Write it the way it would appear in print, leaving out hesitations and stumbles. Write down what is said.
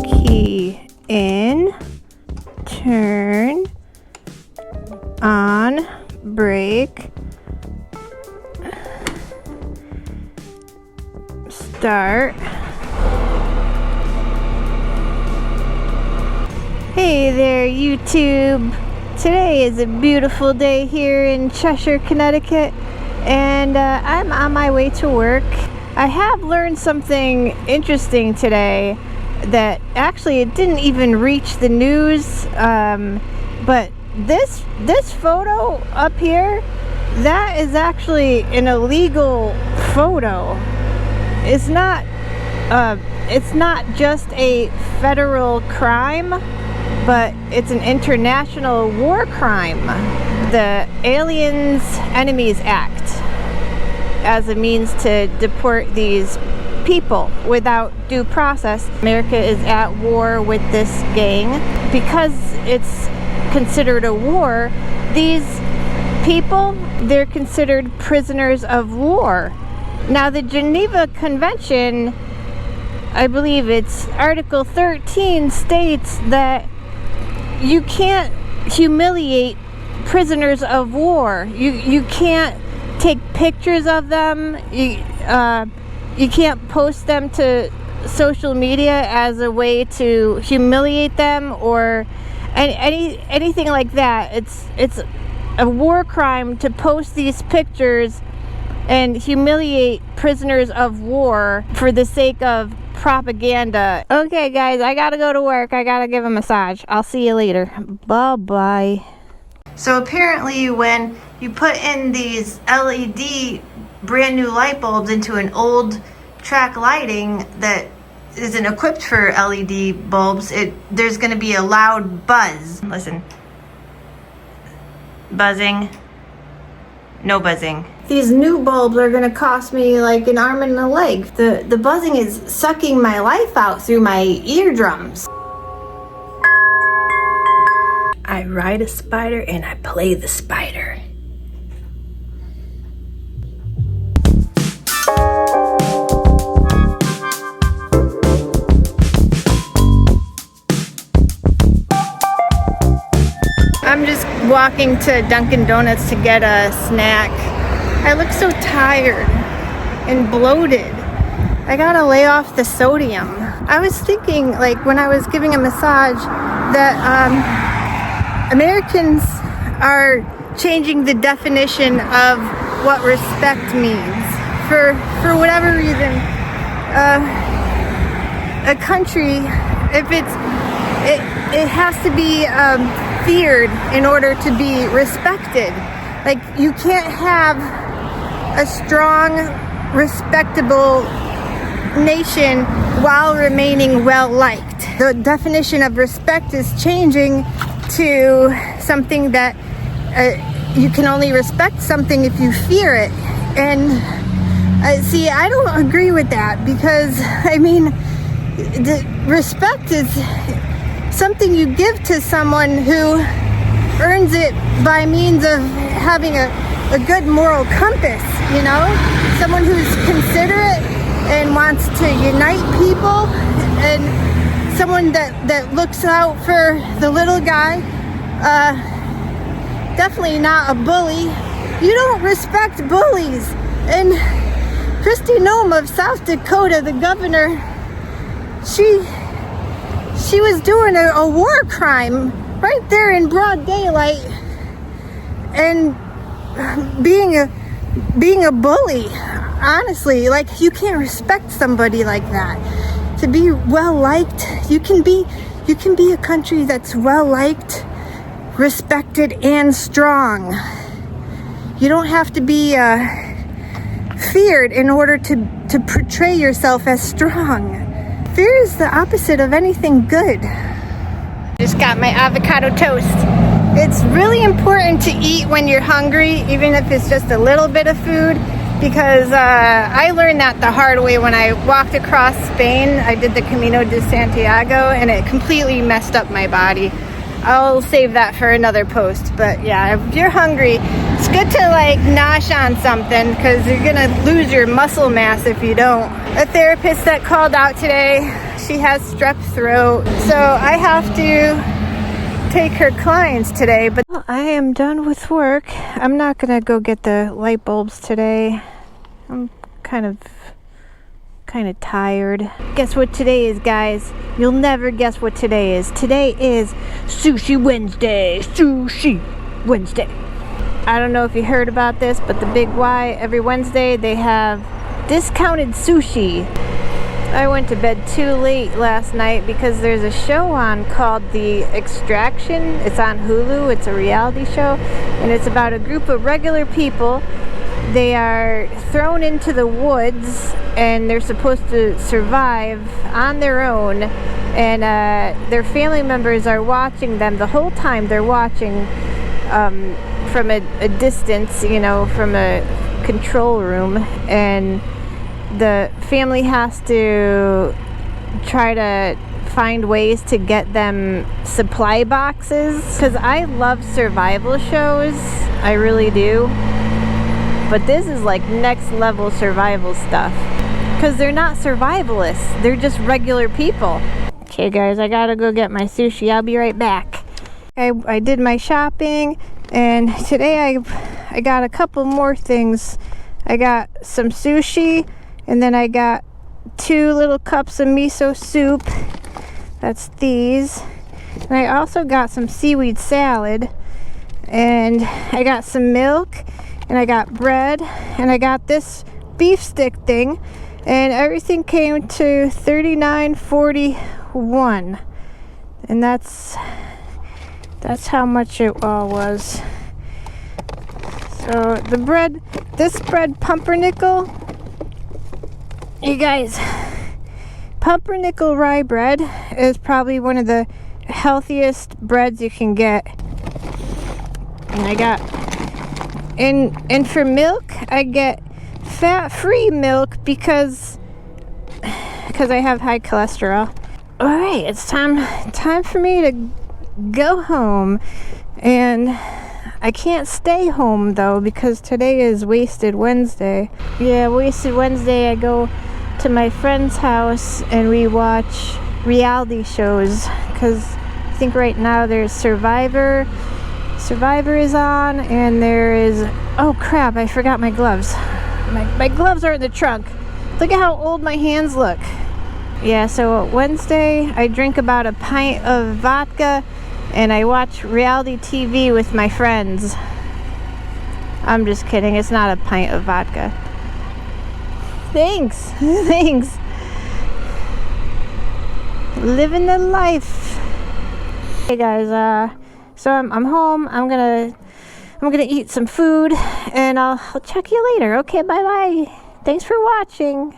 Key in, turn, on, brake, start. Hey there, YouTube. Today is a beautiful day here in Cheshire, Connecticut, and I'm on my way to work. I have learned something interesting today that actually it didn't even reach the news, but this photo up here, that is actually an illegal photo. It's not just a federal crime, but it's an international war crime. The Aliens Enemies Act, as a means to deport these people without due process. America is at war with this gang. Because it's considered a war, these people, they're considered prisoners of war. Now, the Geneva Convention, I believe it's Article 13, states that you can't humiliate prisoners of war. You can't take pictures of them. You can't post them to social media as a way to humiliate them or anything like that. It's a war crime to post these pictures and humiliate prisoners of war for the sake of propaganda. Okay, guys, I gotta go to work. I gotta give a massage. I'll see you later. Bye-bye. So apparently when you put in these LED brand new light bulbs into an old track lighting that isn't equipped for LED bulbs, there's going to be a loud buzz. Listen. Buzzing. No buzzing. These new bulbs are going to cost me like an arm and a leg. The buzzing is sucking my life out through my eardrums. I ride a spider and I play the spider. I'm just walking to Dunkin' Donuts to get a snack. I look so tired and bloated. I gotta lay off the sodium. I was thinking, like, when I was giving a massage, that Americans are changing the definition of what respect means. For whatever reason, a country, if it has to be feared in order to be respected. Like, you can't have a strong, respectable nation while remaining well-liked. The definition of respect is changing to something that you can only respect something if you fear it. And see, I don't agree with that, because I mean, the respect is something you give to someone who earns it by means of having a good moral compass, you know? Someone who's considerate and wants to unite people, and someone that looks out for the little guy. Definitely not a bully. You don't respect bullies. And Christie Noem of South Dakota, the governor, she was doing a war crime right there in broad daylight, and being a bully. Honestly, like, you can't respect somebody like that. To be well liked, you can be a country that's well liked, respected, and strong. You don't have to be feared in order to portray yourself as strong. Fear is the opposite of anything good. Just got my avocado toast. It's really important to eat when you're hungry, even if it's just a little bit of food, because I learned that the hard way when I walked across Spain. I did the Camino de Santiago, and it completely messed up my body. I'll save that for another post. But yeah, if you're hungry, it's good to like nosh on something, because you're gonna lose your muscle mass if you don't. A therapist that called out today, she has strep throat, so I have to take her clients today. But I am done with work. I'm not gonna go get the light bulbs today. I'm kind of tired. Guess what today is, guys? You'll never guess what today is. Today is Sushi Wednesday. Sushi Wednesday. I don't know if you heard about this, but the Big Y, every Wednesday they have discounted sushi. I went to bed too late last night because there's a show on called The Extraction. It's on Hulu. It's a reality show, and it's about a group of regular people. They are thrown into the woods, and they're supposed to survive on their own, and their family members are watching them the whole time. They're watching from a distance, you know, from a control room, and the family has to try to find ways to get them supply boxes, because I love survival shows. I really do. But this is like next level survival stuff, because they're not survivalists, they're just regular people. Okay guys, I gotta go get my sushi. I'll be right back. I did my shopping, and today I got a couple more things. I got some sushi, and then I got 2 little cups of miso soup. That's these. And I also got some seaweed salad, and I got some milk, and I got bread, and I got this beef stick thing, and everything came to $39.41, and that's how much it all was. So the bread, this bread, pumpernickel, you guys, pumpernickel rye bread is probably one of the healthiest breads you can get. And I got, and for milk, I get fat-free milk because I have high cholesterol. All right, it's time for me to go home, and I can't stay home though because today is Wasted Wednesday. Yeah, Wasted Wednesday, I go to my friend's house and we watch reality shows, because I think right now there's Survivor is on, and there is, oh crap, I forgot my gloves. My gloves are in the trunk. Look at how old my hands look. Yeah, so Wednesday I drink about a pint of vodka and I watch reality TV with my friends. I'm just kidding, it's not a pint of vodka. Thanks. Thanks. Living the life. Hey guys, so I'm home. I'm gonna eat some food, and I'll check you later. Okay, bye bye. Thanks for watching.